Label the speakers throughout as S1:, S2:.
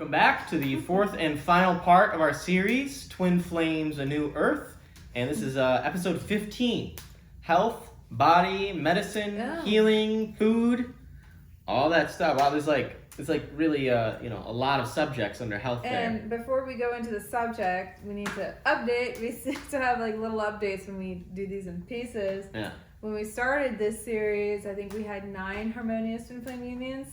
S1: welcome back to the fourth and final part of our series, Twin Flames, A New Earth. And this is episode 15, health, body, medicine, healing, food, all that stuff. Wow, there's really a lot of subjects under health there.
S2: And before we go into the subject, we need to update. We still have like little updates when we do these in pieces.
S1: Yeah.
S2: When we started this series, I think we had 9 harmonious twin flame unions,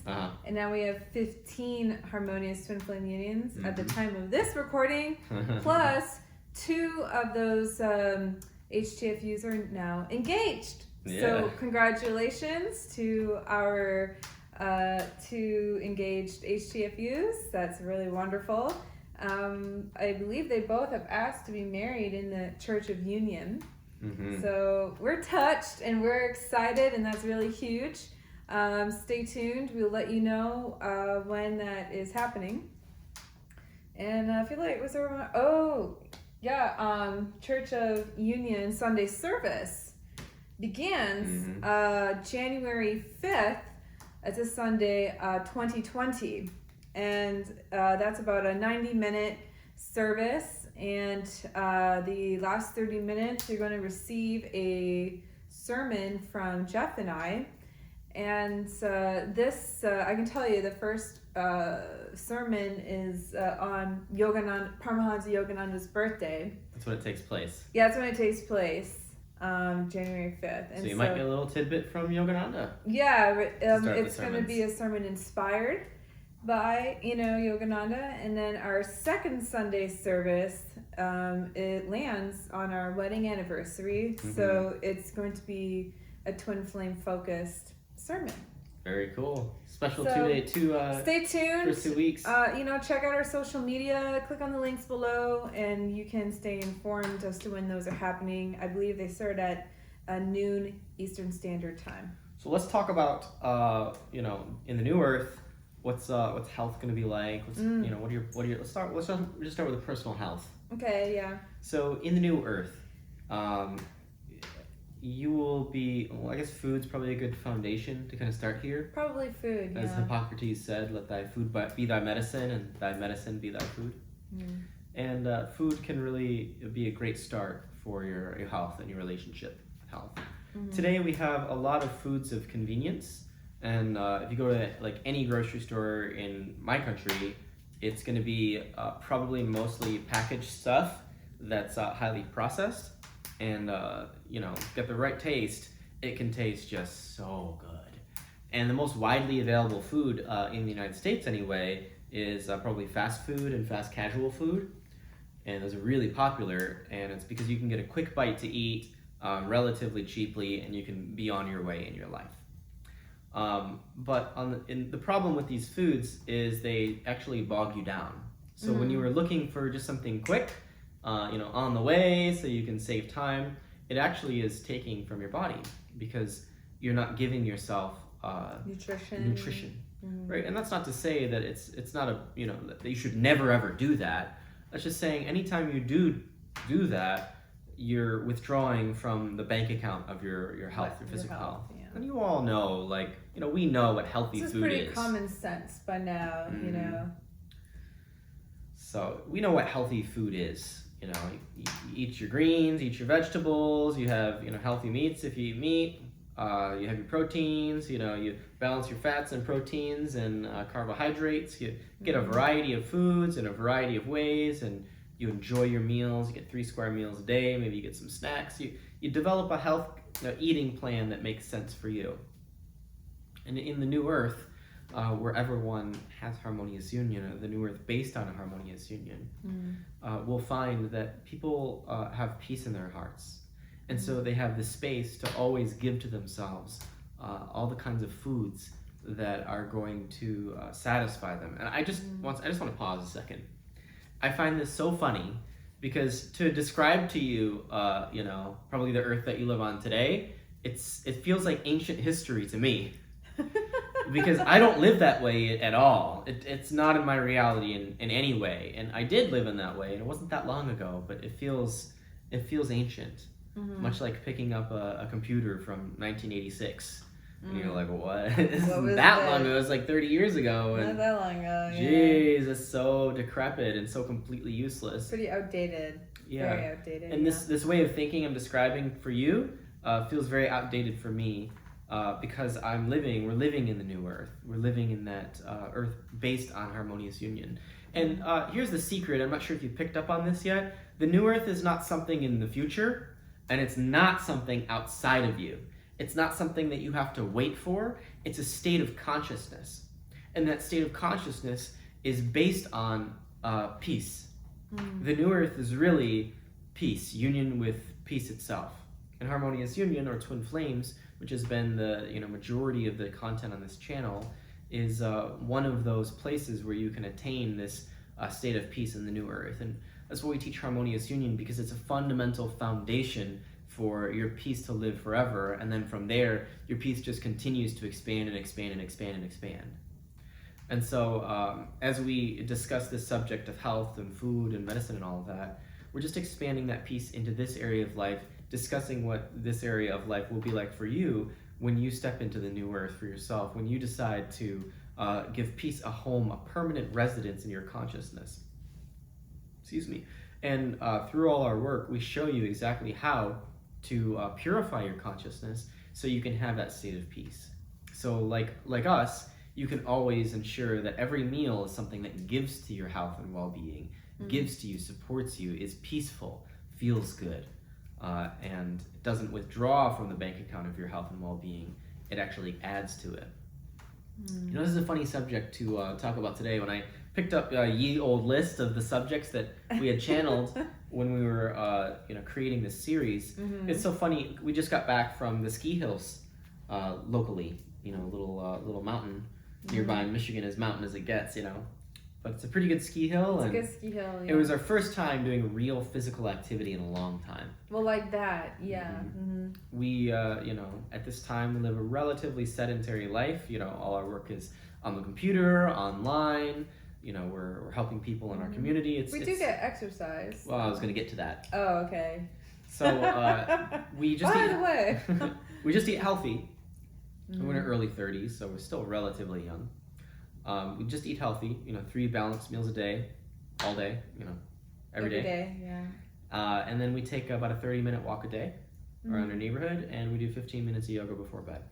S2: and now we have 15 harmonious twin flame unions at the time of this recording, plus 2 of those HTFUs are now engaged.
S1: Yeah.
S2: So congratulations to our 2 engaged HTFUs. That's really wonderful. I believe they both have asked to be married in the Church of Union. Mm-hmm. So we're touched and we're excited, and that's really huge. Stay tuned. We'll let you know when that is happening. And I feel like Church of Union Sunday service begins January 5th. It's a Sunday, 2020, and that's about a 90-minute service. And the last 30 minutes, you're going to receive a sermon from Jeff and I. And I can tell you, the first sermon is on Paramahansa Yogananda's birthday.
S1: That's when it takes place.
S2: Yeah, that's when it takes place, January 5th. And
S1: so you might get a little tidbit from Yogananda.
S2: Yeah, it's going to be a sermon inspired by Yogananda. And then our second Sunday service, it lands on our wedding anniversary, so it's going to be a twin flame focused sermon.
S1: Very cool. Special 2-day
S2: stay tuned
S1: for 2 weeks.
S2: Check out our social media, click on the links below, and you can stay informed as to when those are happening. I believe they start at noon Eastern Standard Time.
S1: So let's talk about in the new earth, what's health going to be like? Let's start with the personal health.
S2: Okay, yeah.
S1: So in the new earth, you will be, I guess food's probably a good foundation to kind of start here.
S2: Probably food,
S1: As Hippocrates said, let thy food be thy medicine, and thy medicine be thy food. And food can really be a great start for your health and your relationship with health. Today we have a lot of foods of convenience. And if you go to any grocery store in my country, it's going to be probably mostly packaged stuff that's highly processed. And get the right taste, it can taste just so good. And the most widely available food in the United States anyway is probably fast food and fast casual food. And those are really popular, and it's because you can get a quick bite to eat relatively cheaply, and you can be on your way in your life. But the problem with these foods is they actually bog you down. So when you were looking for just something quick, on the way so you can save time, it actually is taking from your body because you're not giving yourself nutrition. Right? And that's not to say that it's not that you should never ever do that. That's just saying anytime you do that, you're withdrawing from the bank account of your health, your physical health. Yeah. And you all know, we know what healthy food is.
S2: This is pretty common sense by now,
S1: So we know what healthy food is. You eat your greens, eat your vegetables, you have, healthy meats if you eat meat, you have your proteins, you balance your fats and proteins and carbohydrates. You get a variety of foods in a variety of ways, and you enjoy your meals. You get 3 square meals a day, maybe you get some snacks. You develop a health eating plan that makes sense for you. And in the new earth, where everyone has harmonious union, or the new earth based on a harmonious union, we'll find that people have peace in their hearts. And so they have the space to always give to themselves all the kinds of foods that are going to satisfy them. And I just want to pause a second. I find this so funny because to describe to you, probably the earth that you live on today, it feels like ancient history to me. Because I don't live that way at all. It's not in my reality in any way. And I did live in that way, and it wasn't that long ago, but it feels ancient. Much like picking up a computer from 1986. And you're like, what? It
S2: What
S1: isn't
S2: was
S1: that
S2: it?
S1: long ago. It was like 30 years ago.
S2: Not
S1: And
S2: that long ago. Yeah.
S1: jeez, it's so decrepit and so completely useless.
S2: Pretty outdated.
S1: Yeah.
S2: Very outdated.
S1: And this way of thinking I'm describing for you feels very outdated for me because we're living in the new earth. We're living in that earth based on harmonious union. And here's the secret. I'm not sure if you picked up on this yet. The new earth is not something in the future, and it's not something outside of you. It's not something that you have to wait for. It's a state of consciousness. And that state of consciousness is based on peace. The new earth is really peace, union with peace itself. And harmonious union, or twin flames, which has been the majority of the content on this channel, is one of those places where you can attain this state of peace in the new earth. And that's why we teach harmonious union, because it's a fundamental foundation for your peace to live forever. And then from there, your peace just continues to expand and expand and expand and expand. And so as we discuss this subject of health and food and medicine and all of that, we're just expanding that peace into this area of life, discussing what this area of life will be like for you when you step into the new earth for yourself, when you decide to give peace a home, a permanent residence in your consciousness. Excuse me. And through all our work, we show you exactly how to purify your consciousness so you can have that state of peace. So like us, you can always ensure that every meal is something that gives to your health and well-being, gives to you, supports you, is peaceful, feels good, and doesn't withdraw from the bank account of your health and well-being. It actually adds to it. You know, this is a funny subject to talk about today. When I picked up ye old list of the subjects that we had channeled when we were creating this series, it's so funny. We just got back from the ski hills locally, a little mountain nearby in Michigan, as mountain as it gets, But it's a pretty good ski hill.
S2: It's a good ski hill, yeah.
S1: It was our first time doing real physical activity in a long time.
S2: Well, like that, yeah.
S1: We, at this time, we live a relatively sedentary life. All our work is on the computer, online. We're helping people in our community.
S2: We do get exercise.
S1: Well, I was going to get to that.
S2: Oh, okay.
S1: So we just
S2: By the way.
S1: we just eat healthy. We're in our early 30s, so we're still relatively young. We just eat healthy, 3 balanced meals a day, all day, every day.
S2: Every day, yeah.
S1: And then we take about a 30-minute walk a day around our neighborhood, and we do 15 minutes of yoga before bed.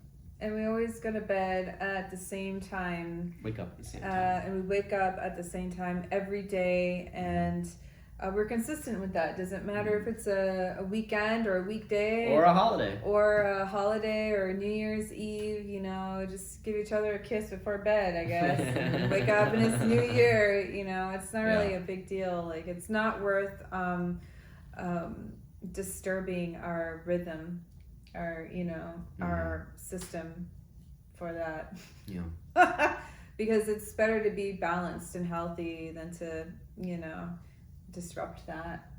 S2: And we always go to bed at the same time.
S1: Wake up at the same time.
S2: And we wake up at the same time every day, and we're consistent with that. Doesn't matter if it's a weekend or a weekday.
S1: Or a holiday.
S2: Or a holiday or New Year's Eve, just give each other a kiss before bed, I guess. And wake up and it's New Year, it's not really a big deal. Like, it's not worth disturbing our rhythm, our system for that.
S1: Yeah.
S2: Because it's better to be balanced and healthy than to, disrupt that.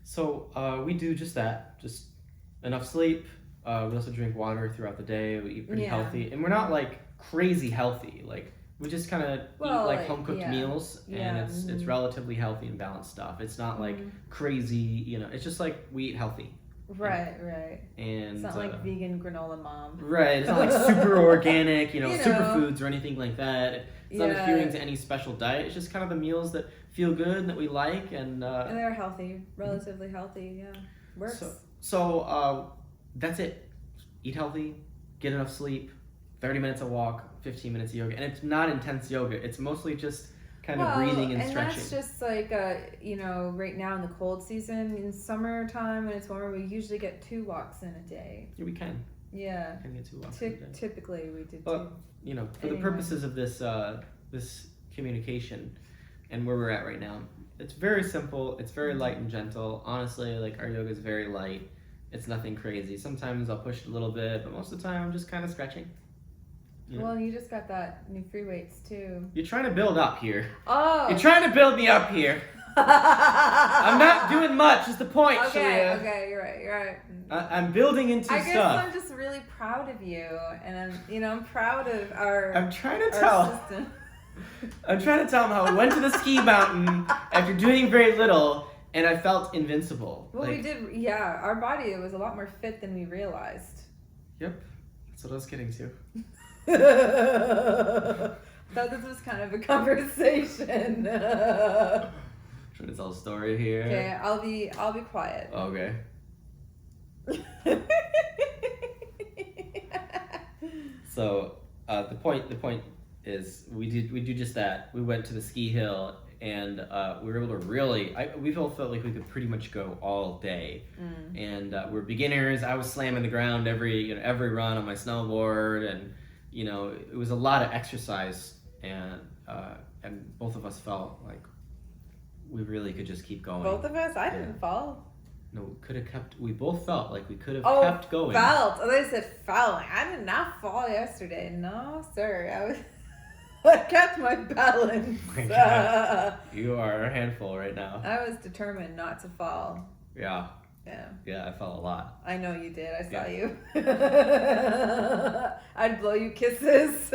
S1: So we do just that, just enough sleep. We also drink water throughout the day. We eat pretty healthy, and we're not like crazy healthy. Like, we just kind of eat like home cooked meals, and it's relatively healthy and balanced stuff. It's not like crazy, It's just like we eat healthy.
S2: Right, right.
S1: And
S2: it's not like vegan granola mom.
S1: Right, it's not like super organic, superfoods or anything like that. It's not adhering to any special diet. It's just kind of the meals that feel good and that we like, and
S2: they're healthy, relatively healthy. Yeah, works.
S1: So that's it. Eat healthy, get enough sleep, 30 minutes of walk, 15 minutes of yoga, and it's not intense yoga. It's mostly just kind of breathing and stretching.
S2: And that's just like, right now in the cold season, in summertime when it's warmer, we usually get 2 walks in a day.
S1: Yeah, we can.
S2: Yeah.
S1: We can get 2 walks in a day.
S2: Typically we did 2.
S1: For the purposes of this this communication and where we're at right now, it's very simple. It's very light and gentle. Honestly, like, our yoga is very light. It's nothing crazy. Sometimes I'll push it a little bit, but most of the time I'm just kind of stretching.
S2: Well, you just got that new free weights too.
S1: You're trying to build up here.
S2: Oh.
S1: You're trying to build me up here. I'm not doing much, is the point, Shalia.
S2: Okay, you're right.
S1: I'm building into stuff.
S2: I guess I'm just really proud of you, and I'm proud of our
S1: I'm trying to tell them how I went to the ski mountain after doing very little, and I felt invincible.
S2: Well, we did, our body was a lot more fit than we realized.
S1: Yep. That's what I was getting to.
S2: Thought this was kind of a conversation.
S1: Trying to tell a story here.
S2: Okay, I'll be quiet.
S1: Okay. So the point is we do just that. We went to the ski hill and we were able to we both felt like we could pretty much go all day. And we're beginners. I was slamming the ground every run on my snowboard, and it was a lot of exercise, and both of us felt like we really could just keep going.
S2: Both of us? I didn't fall.
S1: No, we both felt like we could have kept going.
S2: Felt. Oh, they said falling. I did not fall yesterday. No, sir. I kept my balance.
S1: Oh my God. You are a handful right now.
S2: I was determined not to fall.
S1: Yeah.
S2: Yeah.
S1: Yeah, I fell a lot.
S2: I know you did. I saw
S1: Yeah.
S2: you. I'd blow you kisses.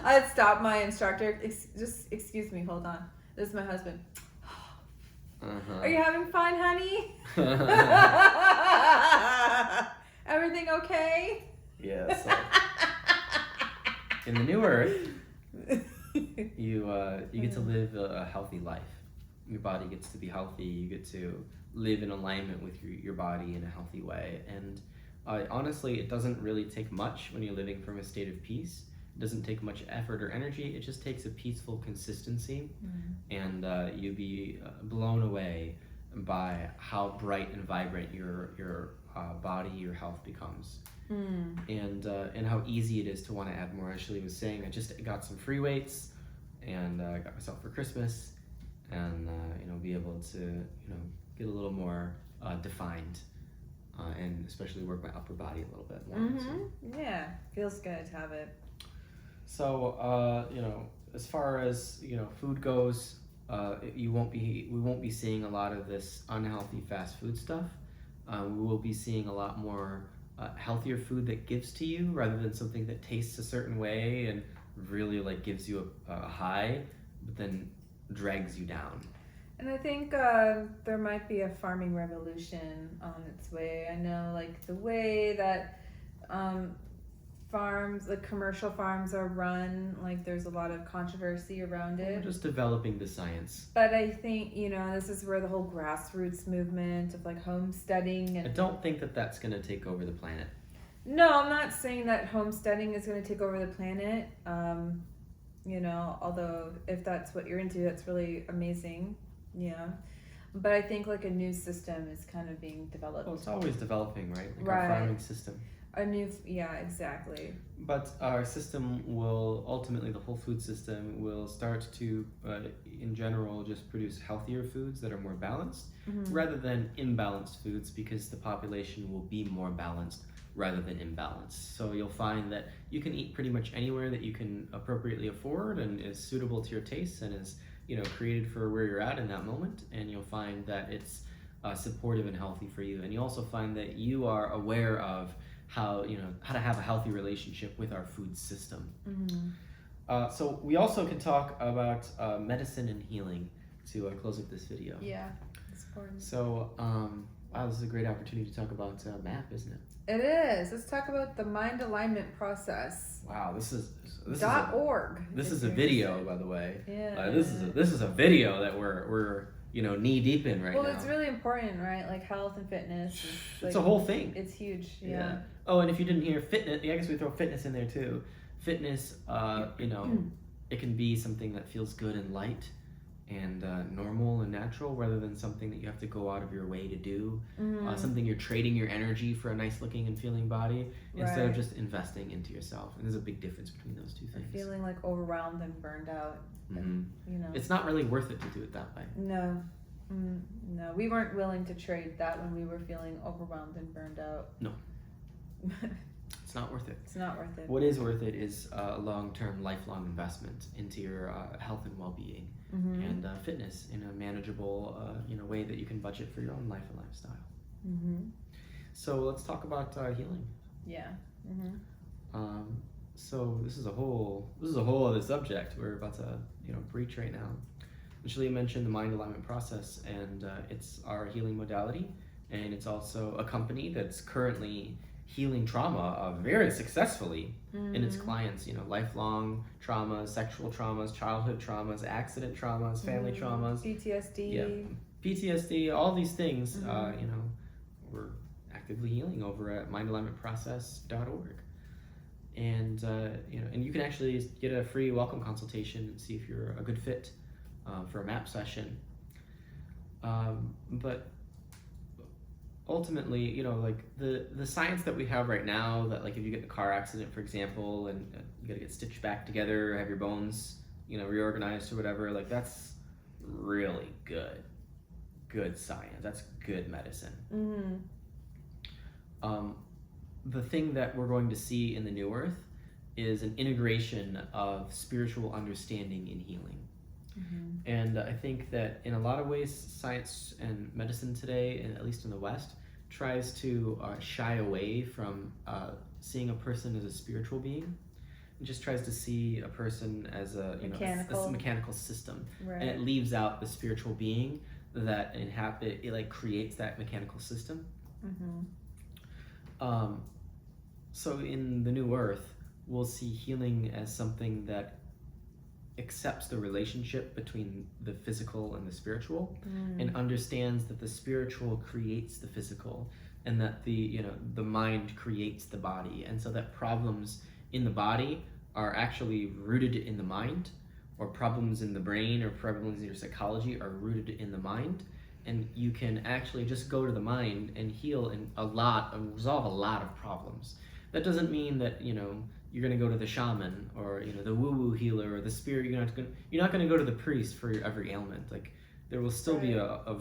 S2: I'd stop my instructor. Just excuse me. Hold on. This is my husband. Are you having fun, honey? Everything okay?
S1: Yeah. So in the new earth, you get to live a healthy life. Your body gets to be healthy. You get to live in alignment with your body in a healthy way. And honestly, it doesn't really take much when you're living from a state of peace. It doesn't take much effort or energy. It just takes a peaceful consistency, and you'll be blown away by how bright and vibrant your body, your health becomes, and how easy it is to want to add more. Ashley was saying, I just got some free weights, and I got myself for Christmas, and be able to get a little more defined, and especially work my upper body a little bit more. So.
S2: Yeah, feels good to have it.
S1: So, as far as, food goes, we won't be seeing a lot of this unhealthy fast food stuff. We will be seeing a lot more healthier food that gives to you rather than something that tastes a certain way and really gives you a high, but then drags you down.
S2: And I think there might be a farming revolution on its way. I know, the way that farms, commercial farms are run, there's a lot of controversy around it.
S1: We're just developing the science.
S2: But I think, this is where the whole grassroots movement of homesteading and...
S1: I don't think that that's going to take over the planet.
S2: No, I'm not saying that homesteading is going to take over the planet. Although if that's what you're into, that's really amazing. Yeah. But I think a new system is kind of being developed.
S1: Well, it's always developing, right?
S2: Right.
S1: Our farming system.
S2: Yeah, exactly.
S1: But our system will ultimately, the whole food system will start to, in general, just produce healthier foods that are more balanced rather than imbalanced foods, because the population will be more balanced rather than imbalanced. So you'll find that you can eat pretty much anywhere that you can appropriately afford and is suitable to your tastes and is created for where you're at in that moment, and you'll find that it's supportive and healthy for you. And you also find that you are aware of how to have a healthy relationship with our food system. So we also can talk about medicine and healing to close up this video.
S2: Yeah, it's important.
S1: So wow, this is a great opportunity to talk about MAP, isn't it?
S2: It is. Let's talk about the mind alignment process.
S1: Wow, this is
S2: .org.
S1: This is a video, by the way.
S2: Yeah.
S1: This is a video that we're knee deep in right now.
S2: Well, it's really important, right? Health and fitness.
S1: It's a whole thing.
S2: It's huge. Yeah.
S1: Oh, and if you didn't hear fitness, I guess we throw fitness in there too. Fitness, it can be something that feels good and light and normal and natural rather than something that you have to go out of your way to do. Something you're trading your energy for a nice looking and feeling body instead of just investing into yourself. And there's a big difference between those two things.
S2: Feeling overwhelmed and burned out. And,
S1: it's not really worth it to do it that way.
S2: No. No, we weren't willing to trade that when we were feeling overwhelmed and burned out.
S1: No. It's not worth it.
S2: It's not worth it.
S1: What is worth it is a long-term, lifelong investment into your health and well-being and fitness in a manageable way that you can budget for your own life and lifestyle. So let's talk about healing.
S2: Yeah.
S1: So this is a whole other subject we're about to breach right now. Initially, I mentioned the mind alignment process, and it's our healing modality, and it's also a company that's currently healing trauma very successfully in its clients. Lifelong traumas, sexual traumas, childhood traumas, accident traumas, family traumas,
S2: PTSD.
S1: PTSD, all these things. We're actively healing over at mindalignmentprocess.org. And and you can actually get a free welcome consultation and see if you're a good fit for a MAP session. But ultimately, like the science that we have right now, that like if you get in a car accident, for example, and you got to get stitched back together, have your bones reorganized or whatever, like that's really good science. That's good medicine. The thing that we're going to see in the New Earth is an integration of spiritual understanding in healing. And I think that in a lot of ways, science and medicine today, and at least in the West, tries to shy away from seeing a person as a spiritual being. It just tries to see a person as a mechanical system,
S2: Right.
S1: and it leaves out the spiritual being that it like creates that mechanical system. So in the New Earth, we'll see healing as something that accepts the relationship between the physical and the spiritual, and understands that the spiritual creates the physical, and that the mind creates the body, and so that problems in the body are actually rooted in the mind, or problems in the brain or problems in your psychology are rooted in the mind. And you can actually just go to the mind and heal and resolve a lot of problems. That doesn't mean that you're going to go to the shaman or the woo-woo healer or the spirit. You're not going to go to the priest for every ailment. Like there will still be a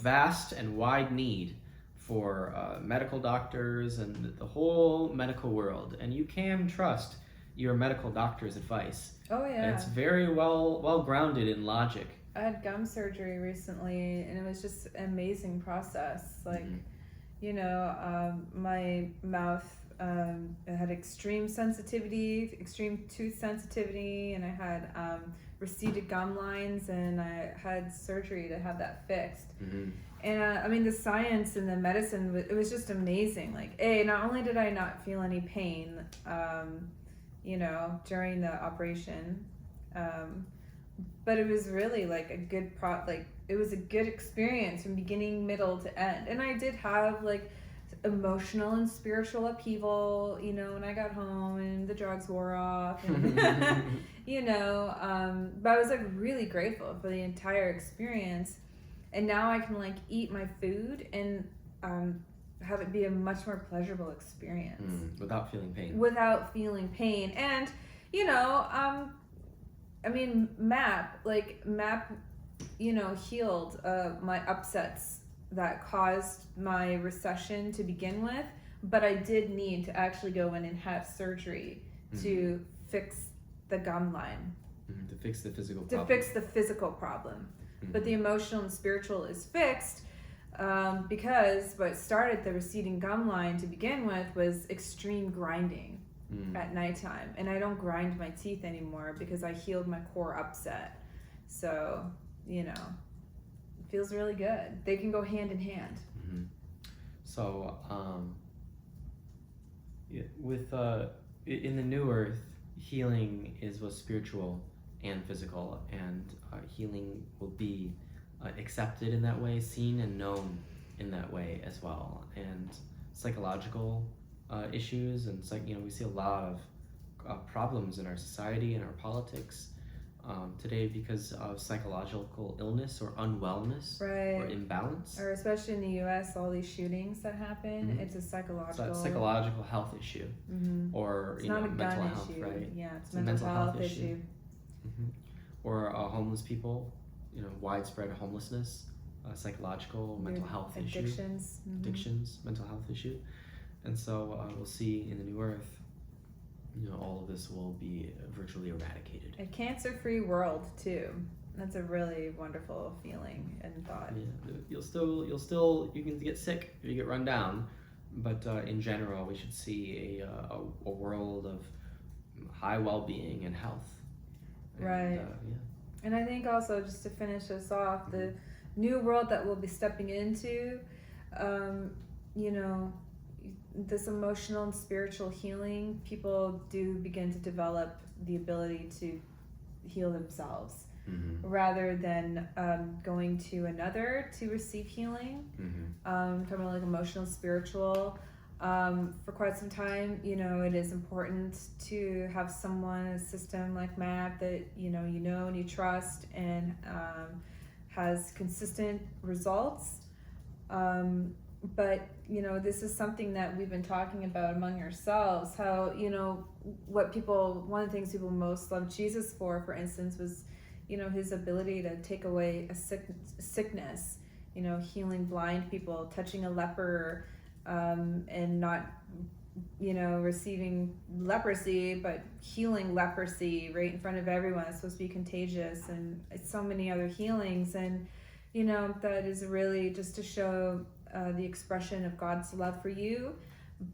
S1: vast and wide need for medical doctors and the whole medical world, and you can trust your medical doctor's advice.
S2: Oh yeah.
S1: And it's very well grounded in logic.
S2: I had gum surgery recently, and it was just an amazing process. Like, my mouth had extreme tooth sensitivity, and I had receded gum lines, and I had surgery to have that fixed. And the science and the medicine, it was just amazing. Like, not only did I not feel any pain, during the operation, but it was really like a good it was a good experience from beginning, middle to end. And I did have like emotional and spiritual upheaval, when I got home and the drugs wore off, and, but I was like really grateful for the entire experience. And now I can like eat my food and have it be a much more pleasurable experience.
S1: Without feeling pain.
S2: And, MAP, healed my upsets that caused my recession to begin with, but I did need to actually go in and have surgery to fix the gum line.
S1: To fix the physical
S2: problem. But the emotional and spiritual is fixed, because what started the receding gum line to begin with was extreme grinding at nighttime. And I don't grind my teeth anymore because I healed my core upset. So, it feels really good. They can go hand in hand.
S1: So, in the New Earth, healing is both spiritual and physical, and healing will be accepted in that way, seen and known in that way as well. And psychological issues, and we see a lot of problems in our society and our politics today because of psychological illness or unwellness, or imbalance.
S2: Or especially in the U.S., all these shootings that happen, it's a psychological
S1: health issue, or
S2: it's not a
S1: mental
S2: gun
S1: health,
S2: issue.
S1: right?
S2: Yeah, it's a mental health issue.
S1: Or homeless people, widespread homelessness, psychological, mental health
S2: addictions.
S1: Addictions, mental health issue. And so we'll see in the New Earth, all of this will be virtually eradicated.
S2: A cancer-free world too. That's a really wonderful feeling and thought.
S1: Yeah, you can get sick if you get run down, but in general, we should see a world of high well-being and health.
S2: Right. And I think also, just to finish us off, the new world that we'll be stepping into, you know, this emotional and spiritual healing, people do begin to develop the ability to heal themselves rather than going to another to receive healing. Talking about like emotional, spiritual. For quite some time, you know, it is important to have someone, a system like MAP that you know and you trust and has consistent results. But you know, this is something that we've been talking about among ourselves, how, you know, one of the things people most loved Jesus for instance, was, you know, his ability to take away a sickness, you know, healing blind people, touching a leper, and not, you know, receiving leprosy, but healing leprosy right in front of everyone. It's supposed to be contagious, and so many other healings. And, you know, that is really just to show the expression of God's love for you.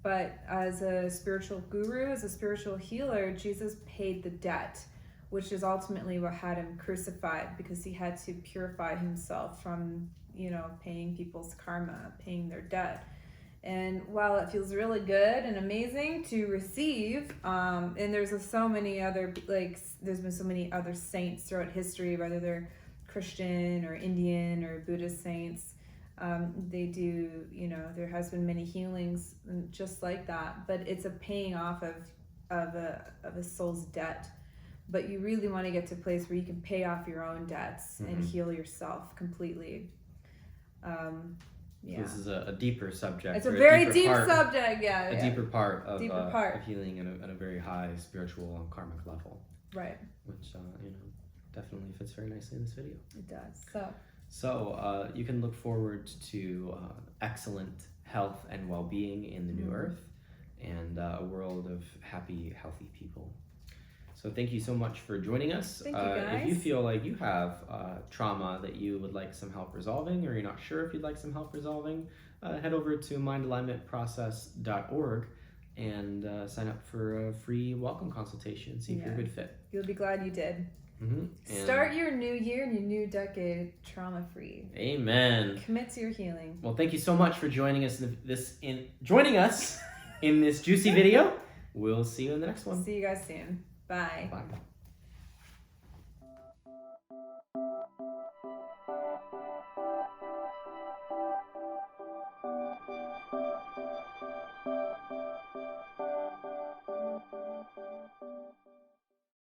S2: But as a spiritual guru, as a spiritual healer, Jesus paid the debt, which is ultimately what had him crucified, because he had to purify himself from, you know, paying people's karma, paying their debt. And while it feels really good and amazing to receive, and there's so many other, like, there's been so many other saints throughout history, whether they're Christian or Indian or Buddhist saints, they do, you know, there has been many healings just like that, but it's a paying off of a soul's debt. But you really want to get to a place where you can pay off your own debts and heal yourself completely. Yeah.
S1: This is a deeper subject.
S2: It's a very deep subject,
S1: A deeper part of healing at a very high spiritual and karmic level.
S2: Right.
S1: Which, you know, definitely fits very nicely in this video.
S2: It does.
S1: So you can look forward to excellent health and well-being in the new earth, and a world of happy, healthy people. So thank you so much for joining us.
S2: Thank you, guys.
S1: If you feel like you have trauma that you would like some help resolving, or you're not sure if you'd like some help resolving, head over to mindalignmentprocess.org and sign up for a free welcome consultation. See if you're a good fit.
S2: You'll be glad you did. Start your new year and your new decade trauma-free.
S1: Amen.
S2: Commit to your healing.
S1: Well, thank you so much for joining us in this juicy video. We'll see you in the next one.
S2: See you guys soon. Bye.
S1: Bye.